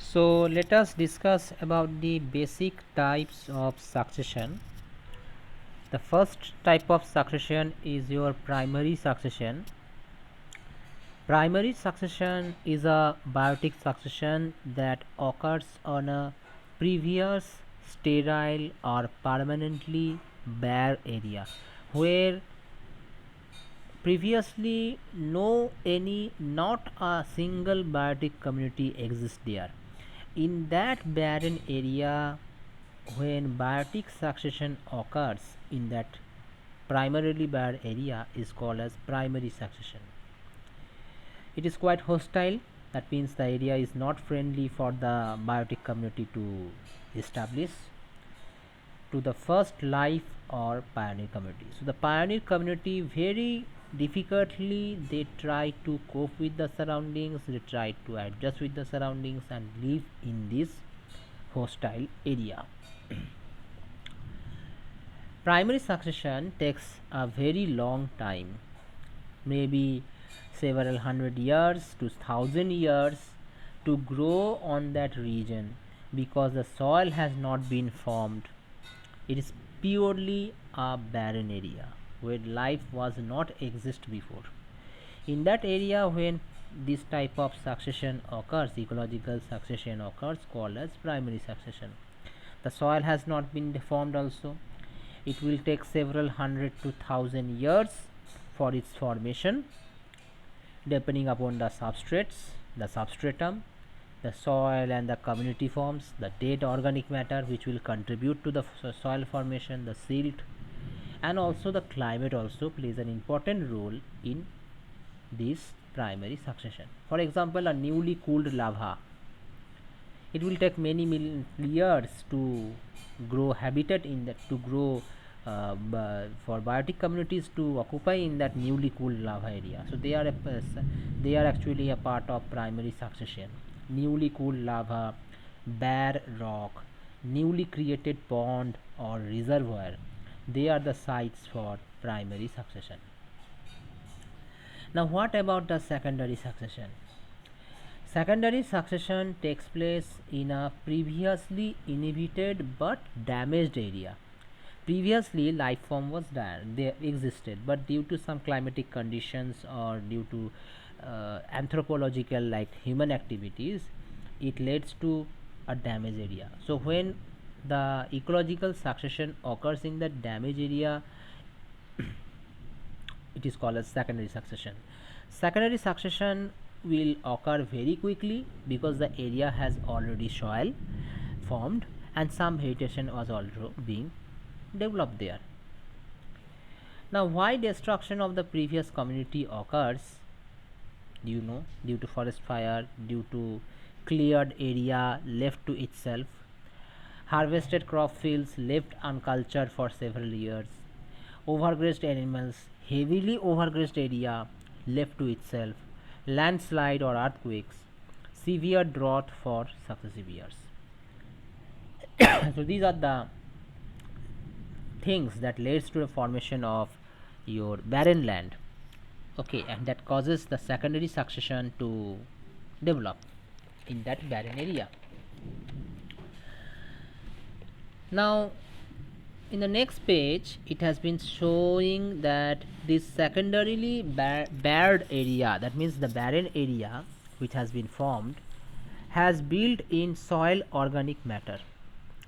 So let us discuss about the basic types of succession. The first type of succession is your primary succession. Primary succession is a biotic succession that occurs on a previous sterile or permanently bare area where previously no any not a single biotic community exists there. In that barren area, when biotic succession occurs in that primarily bare area is called as primary succession. It is quite hostile, that means the area is not friendly for the biotic community to establish to the first life or pioneer community. So the pioneer community very difficultly they try to cope with the surroundings, they try to adjust with the surroundings and live in this hostile area. Primary succession takes a very long time, maybe several hundred years to thousand years to grow on that region because the soil has not been formed. It is purely a barren area where life was not exist before. In that area when this type of succession occurs, ecological succession occurs called as primary succession. The soil has not been formed also. It will take several hundred to thousand years for its formation depending upon the substrates, the substratum, the soil and the community forms, the dead organic matter which will contribute to the soil formation, the silt, and also the climate also plays an important role in this primary succession. For example, a newly cooled lava, it will take many million years to grow habitat in that to grow for biotic communities to occupy in that newly cooled lava area. So they are actually a part of primary succession. Newly cooled lava, bare rock, newly created pond or reservoir, they are the sites for primary succession. Now what about the secondary succession? Secondary succession takes place in a previously inhibited but damaged area. Previously, life form was there, they existed, but due to some climatic conditions or due to anthropological like human activities, it leads to a damaged area. So when the ecological succession occurs in the damaged area, it is called as secondary succession. Secondary succession will occur very quickly because the area has already soil formed and some vegetation was also being developed there. Now why destruction of the previous community occurs? Do you know? Due to forest fire, due to cleared area left to itself, harvested crop fields left uncultured for several years, overgrazed animals, heavily overgrazed area left to itself, landslide or earthquakes, severe drought for successive years. So these are the things that leads to the formation of your barren land. Okay, and that causes the secondary succession to develop in that barren area. Now in the next page it has been showing that this secondarily bared area, that means the barren area which has been formed, has built in soil organic matter.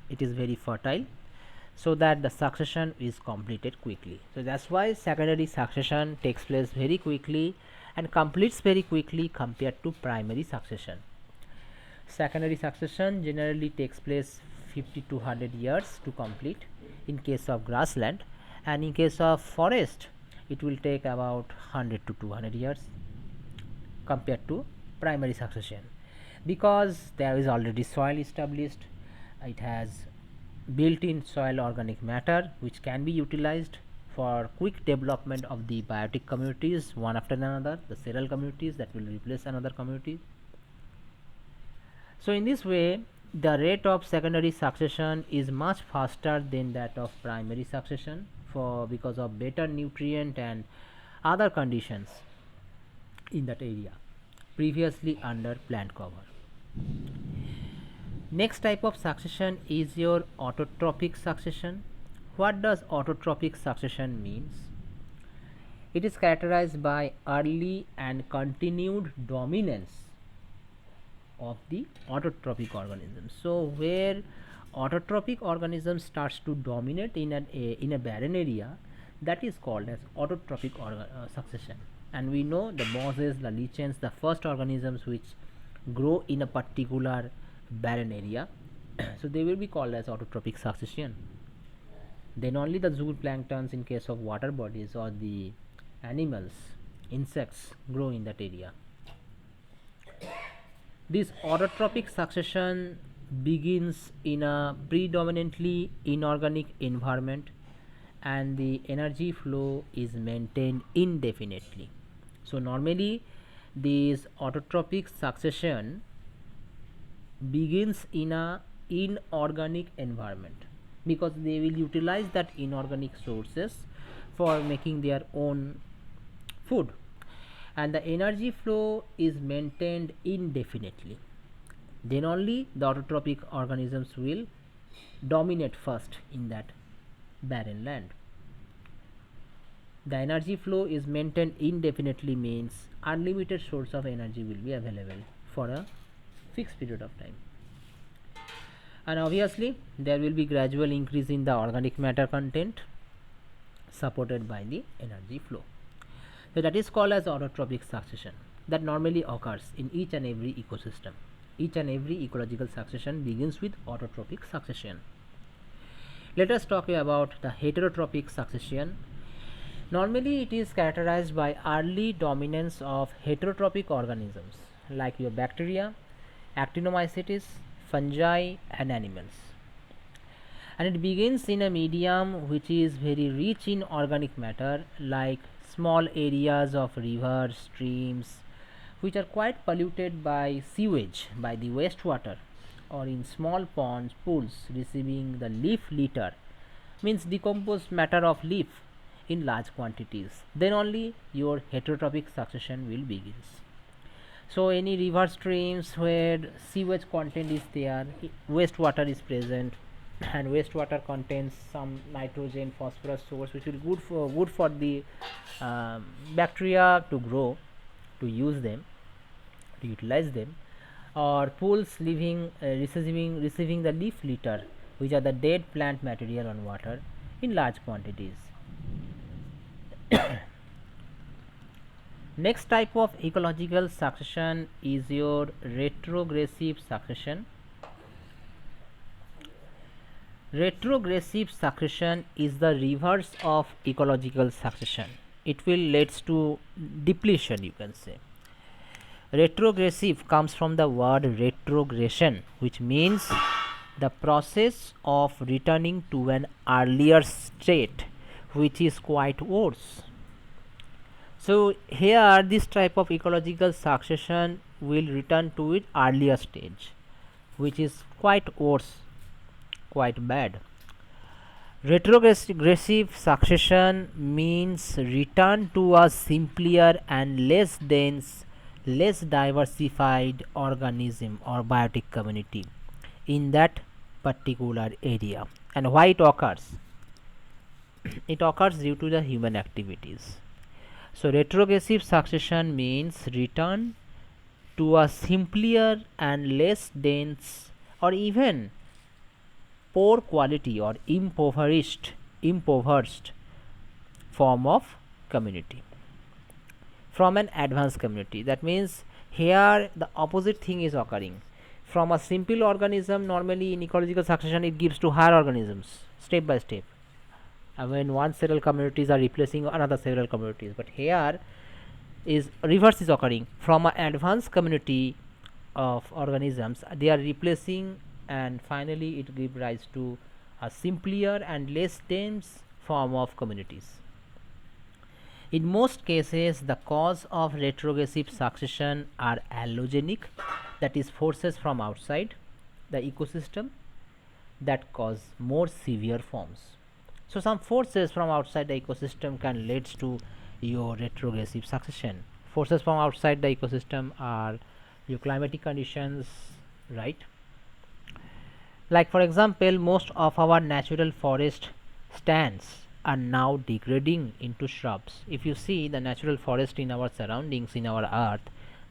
It is very fertile so that the succession is completed quickly. So that's why secondary succession takes place very quickly and completes very quickly compared to primary succession. Secondary succession generally takes place 50 to 100 years to complete in case of grassland, and in case of forest it will take about 100 to 200 years compared to primary succession, because there is already soil established, it has built-in soil organic matter which can be utilized for quick development of the biotic communities one after another, the cereal communities that will replace another community. So in this way the rate of secondary succession is much faster than that of primary succession for because of better nutrient and other conditions in that area previously under plant cover. Next type of succession is your autotrophic succession. What does autotrophic succession means? It is characterized by early and continued dominance of the autotrophic organisms. So where autotrophic organism starts to dominate in a barren area, that is called as autotrophic succession. And we know the mosses, the lichens, the first organisms which grow in a particular barren area, so they will be called as autotrophic succession. Then only the zooplanktons in case of water bodies or the animals, insects grow in that area. This autotrophic succession begins in a predominantly inorganic environment and the energy flow is maintained indefinitely. So normally this autotrophic succession begins in a inorganic environment because they will utilize that inorganic sources for making their own food, and the energy flow is maintained indefinitely. Then only the autotrophic organisms will dominate first in that barren land. The energy flow is maintained indefinitely means unlimited source of energy will be available for a fixed period of time. And obviously there will be gradual increase in the organic matter content supported by the energy flow. So that is called as autotrophic succession, that normally occurs in each and every ecosystem. Each and every ecological succession begins with autotrophic succession. Let us talk about the heterotrophic succession. Normally it is characterized by early dominance of heterotrophic organisms like your bacteria, actinomycetes, fungi and animals. And it begins in a medium which is very rich in organic matter like small areas of rivers, streams which are quite polluted by sewage, by the wastewater, or in small ponds, pools receiving the leaf litter, means decomposed matter of leaf in large quantities. Then only your heterotrophic succession will begins. So any river streams where sewage content is there, wastewater is present, and wastewater contains some nitrogen, phosphorus source which will good for the bacteria to grow, to use them, to utilize them, or pools receiving the leaf litter which are the dead plant material on water in large quantities. Next type of ecological succession is your retrogressive succession. Retrogressive succession is the reverse of ecological succession. It will leads to depletion, you can say. Retrogressive comes from the word retrogression, which means the process of returning to an earlier state which is quite worse. So here this type of ecological succession will return to its earlier stage which is quite worse, quite bad. Retrogressive succession means return to a simpler and less dense, less diversified organism or biotic community in that particular area. And why it occurs? It occurs due to the human activities. So retrogressive succession means return to a simpler and less dense or even poor quality or impoverished form of community from an advanced community. That means here the opposite thing is occurring. From a simple organism, normally in ecological succession it gives to higher organisms step by step, when one several communities are replacing another several communities. But here is reverse is occurring. From an advanced community of organisms, they are replacing, and finally it gives rise to a simpler and less dense form of communities. In most cases, the cause of retrogressive succession are allogenic, that is forces from outside the ecosystem that cause more severe forms. So some forces from outside the ecosystem can lead to your retrogressive succession. Forces from outside the ecosystem are your climatic conditions, right? Like for example, most of our natural forest stands are now degrading into shrubs. If you see the natural forest in our surroundings, in our earth,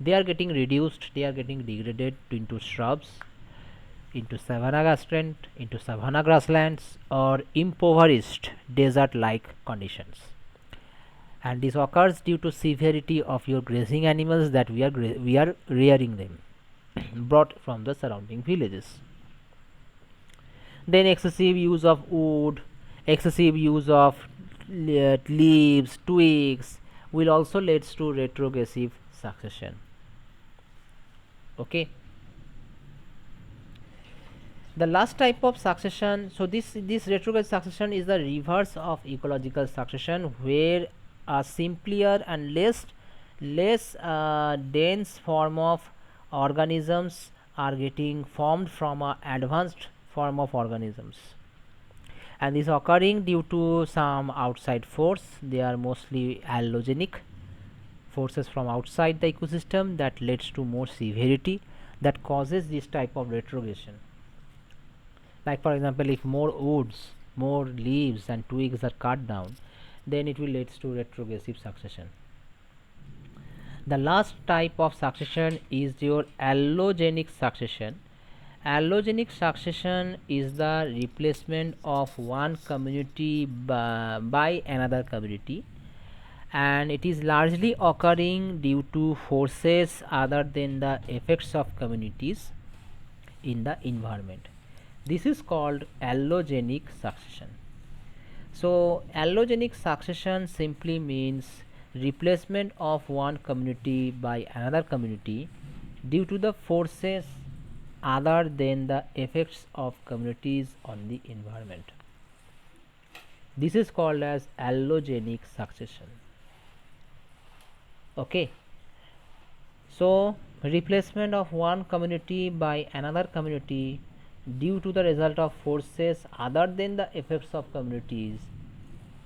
they are getting reduced, they are getting degraded into shrubs, into savanna grasslands, or impoverished desert like conditions. And this occurs due to severity of your grazing animals that we are rearing them brought from the surrounding villages. Then excessive use of wood, excessive use of leaves, twigs will also leads to retrogressive succession. Okay. The last type of succession, so this retrogressive succession is the reverse of ecological succession, where a simpler and less dense form of organisms are getting formed from a advanced form of organisms, and this occurring due to some outside force. They are mostly allogenic forces from outside the ecosystem that leads to more severity, that causes this type of retrogression. Like for example, if more woods, more leaves and twigs are cut down, then it will lead to retrogressive succession. The last type of succession is your allogenic succession. Allogenic succession is the replacement of one community by another community, and it is largely occurring due to forces other than the effects of communities in the environment. This is called allogenic succession. So, allogenic succession simply means replacement of one community by another community due to the forces other than the effects of communities on the environment. This is called as allogenic succession. Okay. So, replacement of one community by another community due to the result of forces other than the effects of communities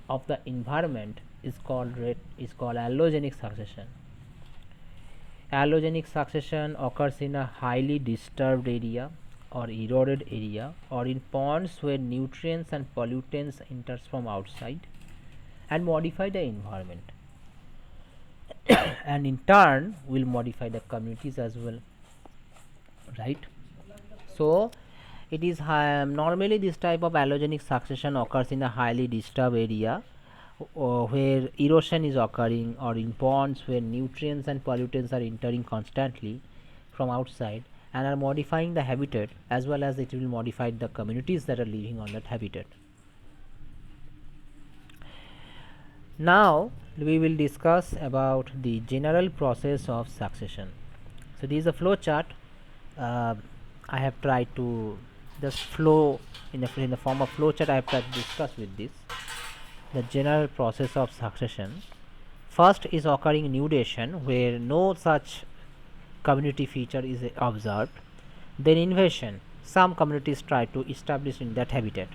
of the environment is called allogenic succession. Allogenic succession occurs in a highly disturbed area or eroded area, or in ponds where nutrients and pollutants enters from outside and modify the environment, and in turn will modify the communities as well, right? So it is normally this type of allogenic succession occurs in a highly disturbed area where erosion is occurring, or in ponds where nutrients and pollutants are entering constantly from outside and are modifying the habitat, as well as it will modify the communities that are living on that habitat. Now we will discuss about the general process of succession. So this is a flow chart. I have tried to just flow in the form of flow chart. I have tried to discuss with this the general process of succession. First is occurring nudation, where no such community feature is observed. Then invasion, some communities try to establish in that habitat.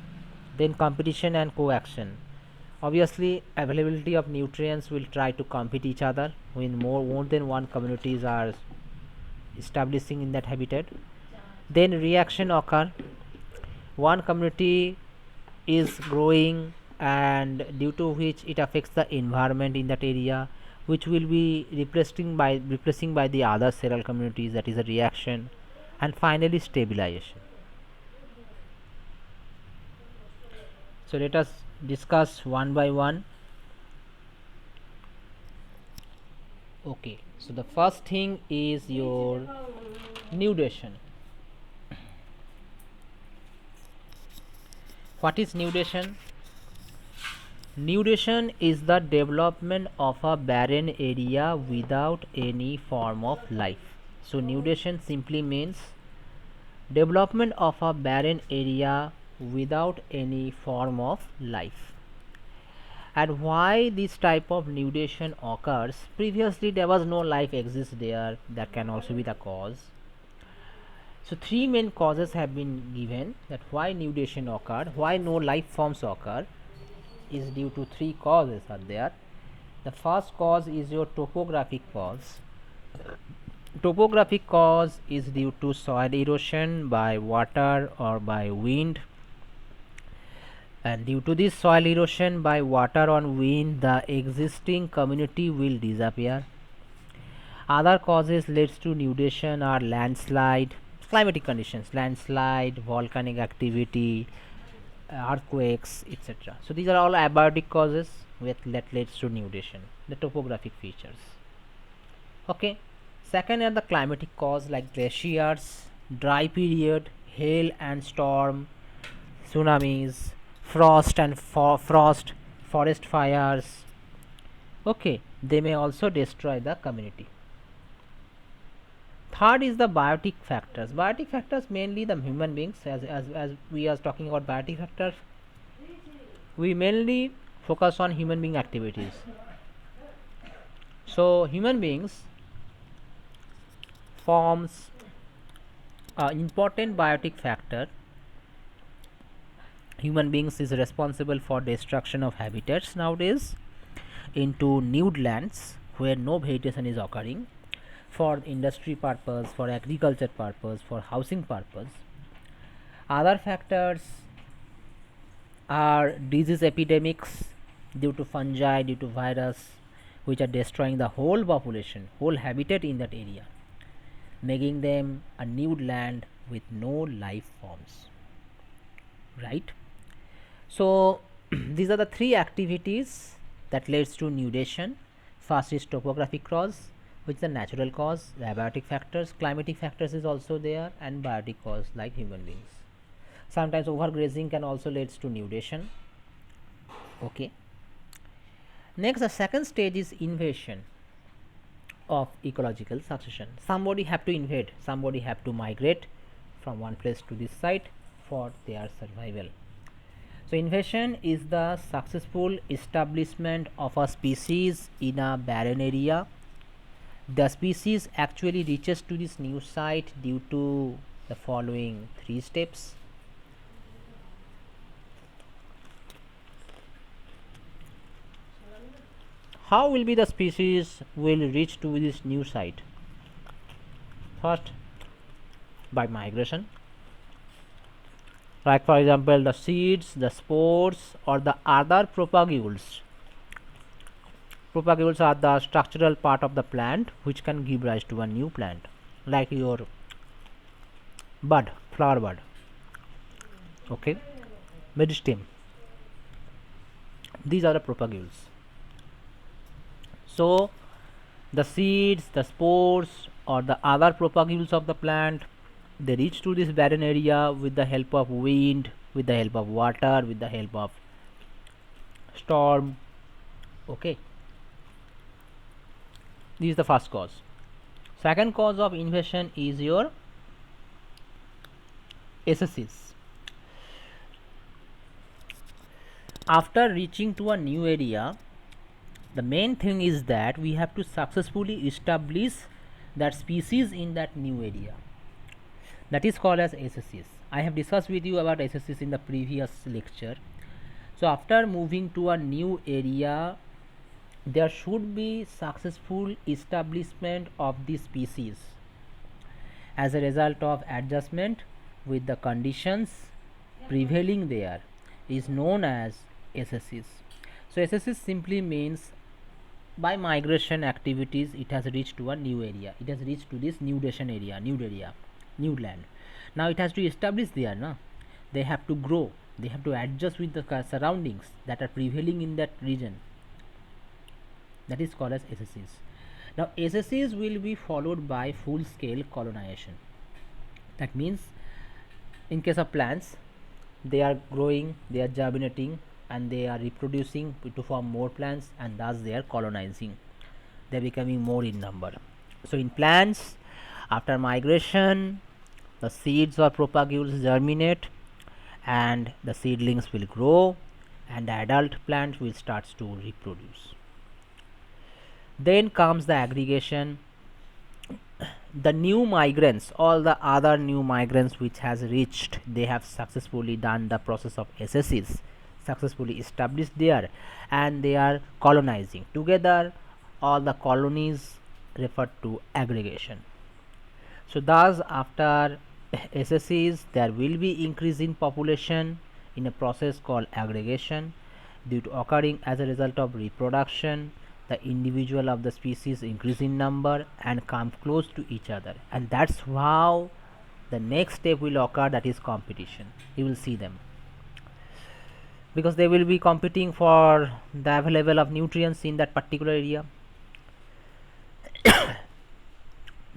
Then competition and coaction. Obviously, availability of nutrients will try to compete each other when more than one communities are establishing in that habitat. Then reaction occur. One community is growing, and due to which it affects the environment in that area, which will be replacing by the other several communities, that is a reaction. And finally stabilization. So let us discuss one by one. Okay, so the first thing is your nudation. What is nudation? Nudation is the development of a barren area without any form of life. So nudation simply means development of a barren area without any form of life. And why this type of nudation occurs? Previously there was no life exists there, that can also be the cause. So three main causes have been given that why nudation occurred, why no life forms occur, is due to three causes are there. The first cause is your topographic cause. Topographic cause is due to soil erosion by water or by wind, and due to this soil erosion by water or wind, the existing community will disappear. Other causes leads to nudation are landslide, climatic conditions, landslide, volcanic activity, earthquakes, etc. So these are all abiotic causes that leads to nudation, the topographic features. Okay. Second are the climatic cause like glaciers, dry period, hail and storm, tsunamis, frost and forest fires. Okay, they may also destroy the community. Third is the biotic factors. Biotic factors mainly the human beings. As we are talking about biotic factors, we mainly focus on human being activities. So human beings forms an important biotic factor. Human beings is responsible for destruction of habitats nowadays into nude lands where no vegetation is occurring, for industry purpose, for agriculture purpose, for housing purpose. Other factors are disease epidemics due to fungi, due to virus, which are destroying the whole population, whole habitat in that area, making them a nude land with no life forms. Right? So these are the three activities that leads to nudation. First is topographic cause, which is the natural cause, the abiotic factors, climatic factors is also there, and biotic cause like human beings. Sometimes overgrazing can also leads to nudation. Okay. Next, the second stage is invasion of ecological succession. Somebody have to invade, somebody have to migrate from one place to this site for their survival. So invasion is the successful establishment of a species in a barren area. The species actually reaches to this new site due to the following three steps. How will be the species will reach to this new site? First, by migration. Like for example, the seeds, the spores, or the other propagules. Propagules are the structural part of the plant which can give rise to a new plant, like your bud, flower bud. Okay, meristem. These are the propagules. So the seeds, the spores, or the other propagules of the plant, they reach to this barren area with the help of wind, with the help of water, with the help of storm. Okay, this is the first cause. Second cause of invasion is your AECCs. After reaching to a new area, the main thing is that we have to successfully establish that species in that new area. That is called as AECCs. I have discussed with you about AECCs in the previous lecture. So after moving to a new area, there should be successful establishment of the species as a result of adjustment with the conditions prevailing there is known as AECCs. So AECCs simply means by migration activities it has reached to a new area, it has reached to this nudation area, nude land. Now it has to establish there, no? They have to grow, they have to adjust with the surroundings that are prevailing in that region. That is called as AECCs. Now AECCs will be followed by full scale colonization. That means in case of plants, they are growing, they are germinating, and they are reproducing to form more plants, and thus they are colonizing, they are becoming more in number. So in plants, after migration, the seeds or propagules germinate and the seedlings will grow and the adult plant will start to reproduce. Then comes the aggregation. The new migrants, all the other new migrants which has reached, they have successfully done the process of AECCs, successfully established there, and they are colonizing together. All the colonies refer to aggregation. So thus after SSEs there will be increase in population in a process called aggregation due to occurring as a result of reproduction. The individual of the species increase in number and come close to each other, and that's how the next step will occur, that is competition. You will see them because they will be competing for the available of nutrients in that particular area.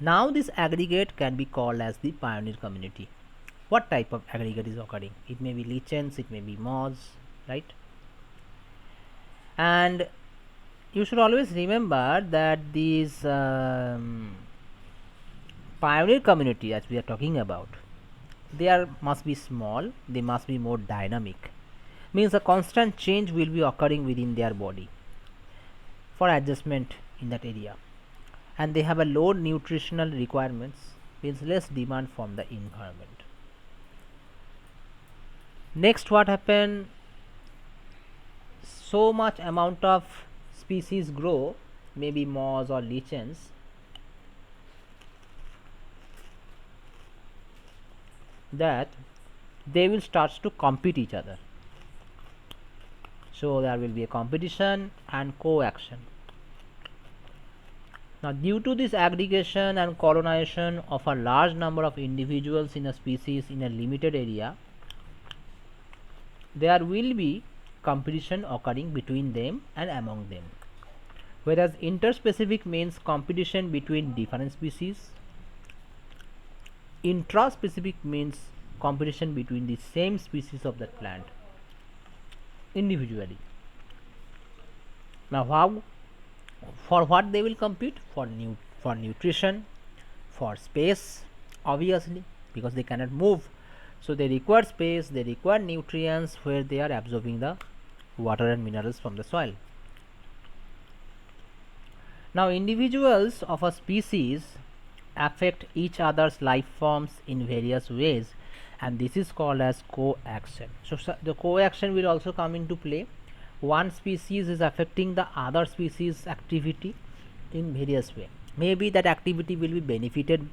Now this aggregate can be called as the pioneer community. What type of aggregate is occurring? It may be lichens, it may be moths, right? And you should always remember that these pioneer community as we are talking about, they must be small, they must be more dynamic. Means a constant change will be occurring within their body for adjustment in that area, and they have a low nutritional requirements, means less demand from the environment. Next, what happen? So much amount of species grow, maybe moths or lichens, that they will start to compete each other. So there will be a competition and co-action. Now due to this aggregation and colonization of a large number of individuals in a species in a limited area, there will be competition occurring between them and among them. Whereas interspecific means competition between different species, intraspecific means competition between the same species of that plant individually. Now how, for what they will compete? For nutrition, for space, obviously, because they cannot move, so they require space, they require nutrients where they are absorbing the water and minerals from the soil. Now individuals of a species affect each other's life forms in various ways, and this is called as co-action. So the co-action will also come into play. One species is affecting the other species activity in various way. Maybe that activity will be benefited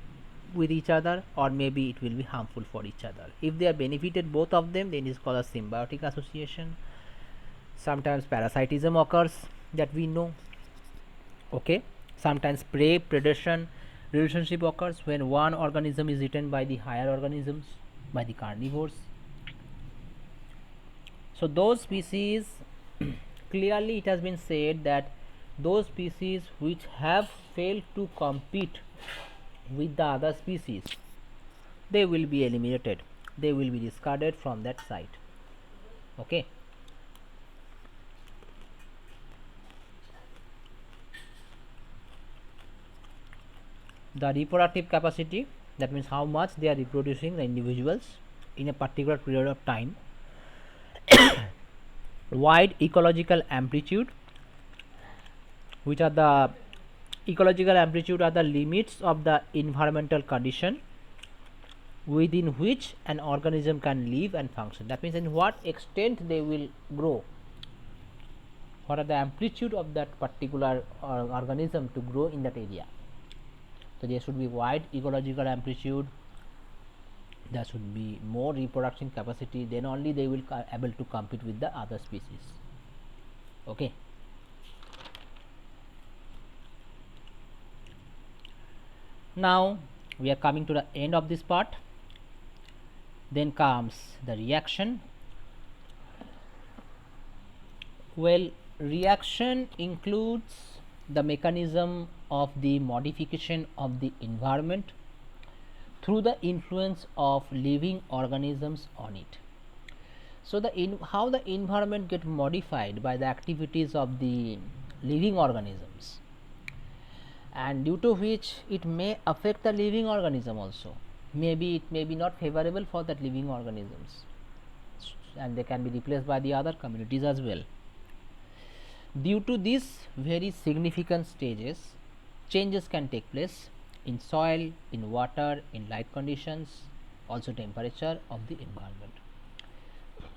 with each other, or maybe it will be harmful for each other. If they are benefited both of them, then it is called a symbiotic association. Sometimes parasitism occurs, that we know. Okay, sometimes prey predation relationship occurs when one organism is eaten by the higher organisms, by the carnivores. So those species clearly it has been said that those species which have failed to compete with the other species, they will be eliminated, they will be discarded from that site. Okay. The reproductive capacity, that means how much they are reproducing the individuals in a particular period of time. Wide ecological amplitude, which are the ecological amplitude are the limits of the environmental condition within which an organism can live and function. That means in what extent they will grow, what are the amplitude of that particular organism to grow in that area. So there should be wide ecological amplitude, there should be more reproduction capacity, then only they will able to compete with the other species. Okay. Now we are coming to the end of this part. Then comes the reaction. Well, reaction includes the mechanism of the modification of the environment through the influence of living organisms on it. So how the environment get modified by the activities of the living organisms, and due to which it may affect the living organism also. Maybe it may be not favorable for that living organisms, and they can be replaced by the other communities as well. Due to these very significant stages, changes can take place in soil, in water, in light conditions, also temperature of the environment.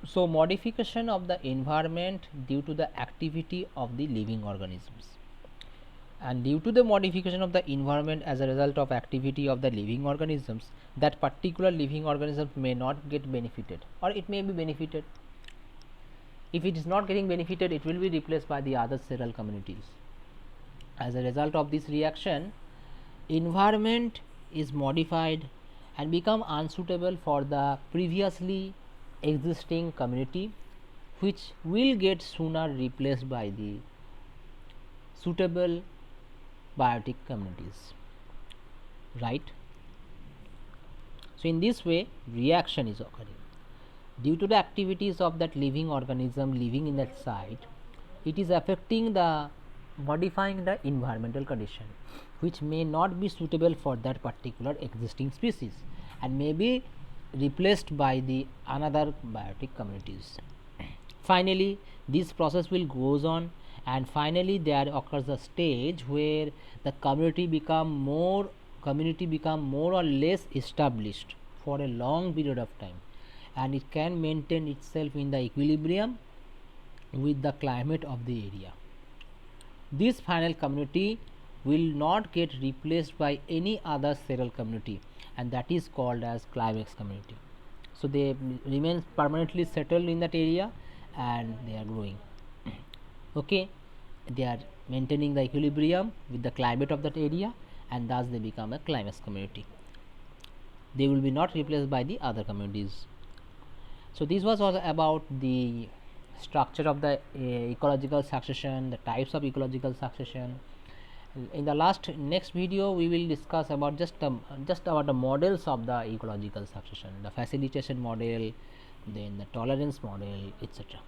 So modification of the environment due to the activity of the living organisms. and due to the modification of the environment as a result of activity of the living organisms, that particular living organism may not get benefited, or it may be benefited. If it is not getting benefited, it will be replaced by the other several communities. As a result of this reaction, environment is modified and become unsuitable for the previously existing community, which will get sooner replaced by the suitable biotic communities, right? So in this way reaction is occurring due to the activities of that living organism living in that site. It is affecting the modifying the environmental condition, which may not be suitable for that particular existing species and may be replaced by the another biotic communities. Finally this process will goes on, and finally there occurs a stage where the community become more or less established for a long period of time, and it can maintain itself in the equilibrium with the climate of the area. This final community will not get replaced by any other several community, and that is called as climax community. So they remain permanently settled in that area and they are growing. Okay, they are maintaining the equilibrium with the climate of that area, and thus they become a climax community. They will be not replaced by the other communities. So this was all about the structure of the ecological succession, the types of ecological succession. In the next video we will discuss about just about the models of the ecological succession, the facilitation model, then the tolerance model, etc.